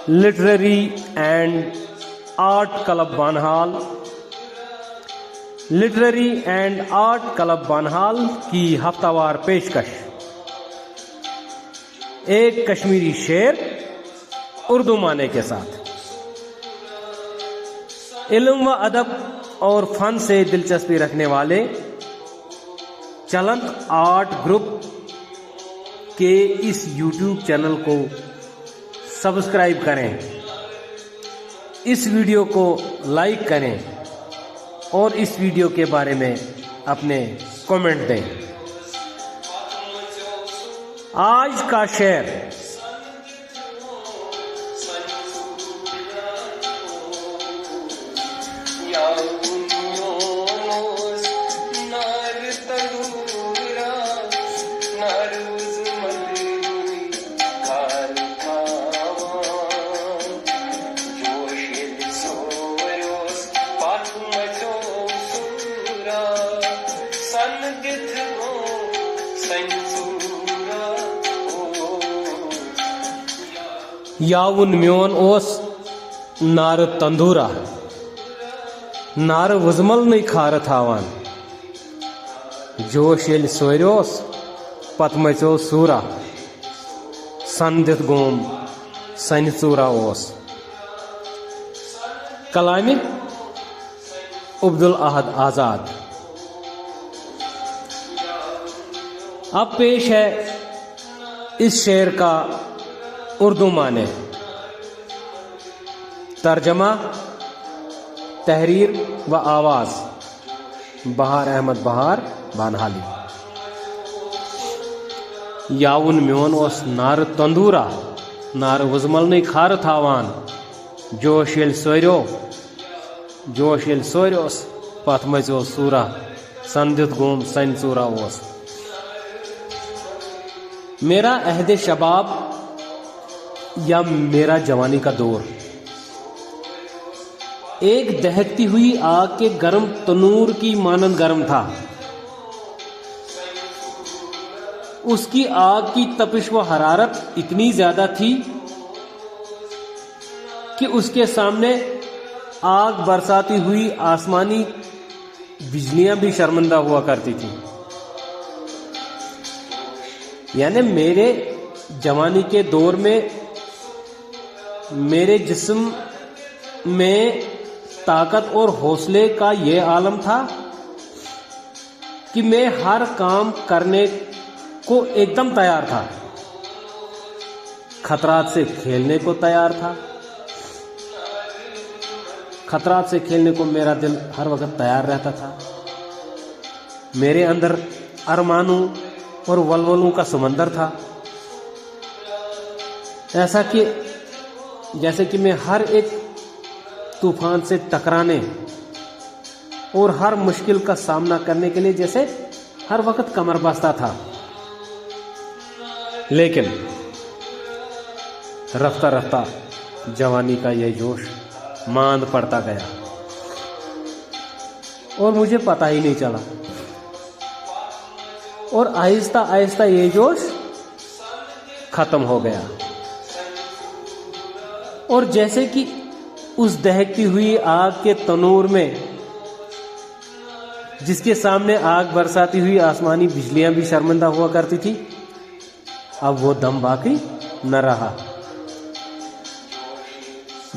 Literary and art club Banihal literary and art club Banihal کی ہفتہ وار پیشکش، ایک کشمیری شعر اردو معنی کے ساتھ۔ علم و ادب اور فن سے دلچسپی رکھنے والے چلنت آرٹ گروپ کے اس یوٹیوب چینل کو سبسکرائب کریں، اس ویڈیو کو لائک کریں اور اس ویڈیو کے بارے میں اپنے کامنٹ دیں۔ آج کا شعر، یاون میون اوس نار تندورا، نار وزمل نئی کھار تھاوان، جوش یل سوریوس پت مچو سورا، سن دت گوم سن ژورا اوس۔ کلامِ عبدالاحد آزاد۔ اب پیش ہے اس شعر کا اردو معنی۔ ترجمہ، تحریر و آواز بہار احمد بہار بانہالی۔ یاون میون اوس نار تندورا، نار وزمل نئی کھار تھاوان، جوش یل سوریوس پت مچو سورا، سن دت گوم سن ژورا اوس۔ میرا عہد شباب یا میرا جوانی کا دور ایک دہکتی ہوئی آگ کے گرم تنور کی مانند گرم تھا۔ اس کی آگ کی تپش و حرارت اتنی زیادہ تھی کہ اس کے سامنے آگ برساتی ہوئی آسمانی بجلیاں بھی شرمندہ ہوا کرتی تھی۔ یعنی میرے جوانی کے دور میں میرے جسم میں طاقت اور حوصلے کا یہ عالم تھا کہ میں ہر کام کرنے کو ایک دم تیار تھا، خطرات سے کھیلنے کو تیار تھا، خطرات سے کھیلنے کو میرا دل ہر وقت تیار رہتا تھا۔ میرے اندر ارمانوں اور ولولوں کا سمندر تھا، ایسا کہ جیسے کہ میں ہر ایک طوفان سے ٹکرانے اور ہر مشکل کا سامنا کرنے کے لیے جیسے ہر وقت کمر بستہ تھا۔ لیکن رفتہ رفتہ جوانی کا یہ جوش ماند پڑتا گیا اور مجھے پتہ ہی نہیں چلا، اور آہستہ آہستہ یہ جوش ختم ہو گیا، اور جیسے کہ اس دہکتی ہوئی آگ کے تنور میں جس کے سامنے آگ برساتی ہوئی آسمانی بجلیاں بھی شرمندہ ہوا کرتی تھی، اب وہ دم باقی نہ رہا۔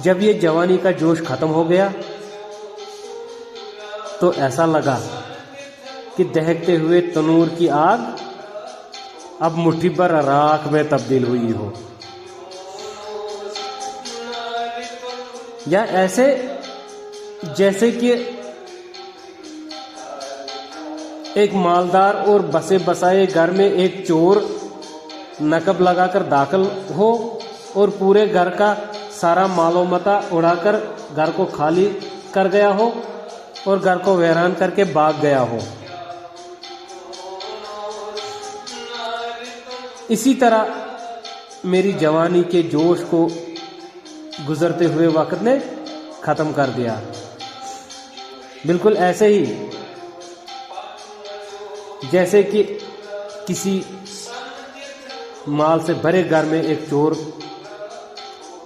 جب یہ جوانی کا جوش ختم ہو گیا تو ایسا لگا کہ دہکتے ہوئے تنور کی آگ اب مٹھی بھر راکھ میں تبدیل ہوئی ہو، یا ایسے جیسے کہ ایک مالدار اور بسے بسائے گھر میں ایک چور نقب لگا کر داخل ہو اور پورے گھر کا سارا مال و متاع اڑا کر گھر کو خالی کر گیا ہو اور گھر کو ویران کر کے بھاگ گیا ہو۔ اسی طرح میری جوانی کے جوش کو گزرتے ہوئے وقت نے ختم کر دیا۔ بالکل ایسے ہی جیسے کہ کسی مال سے بھرے گھر میں ایک چور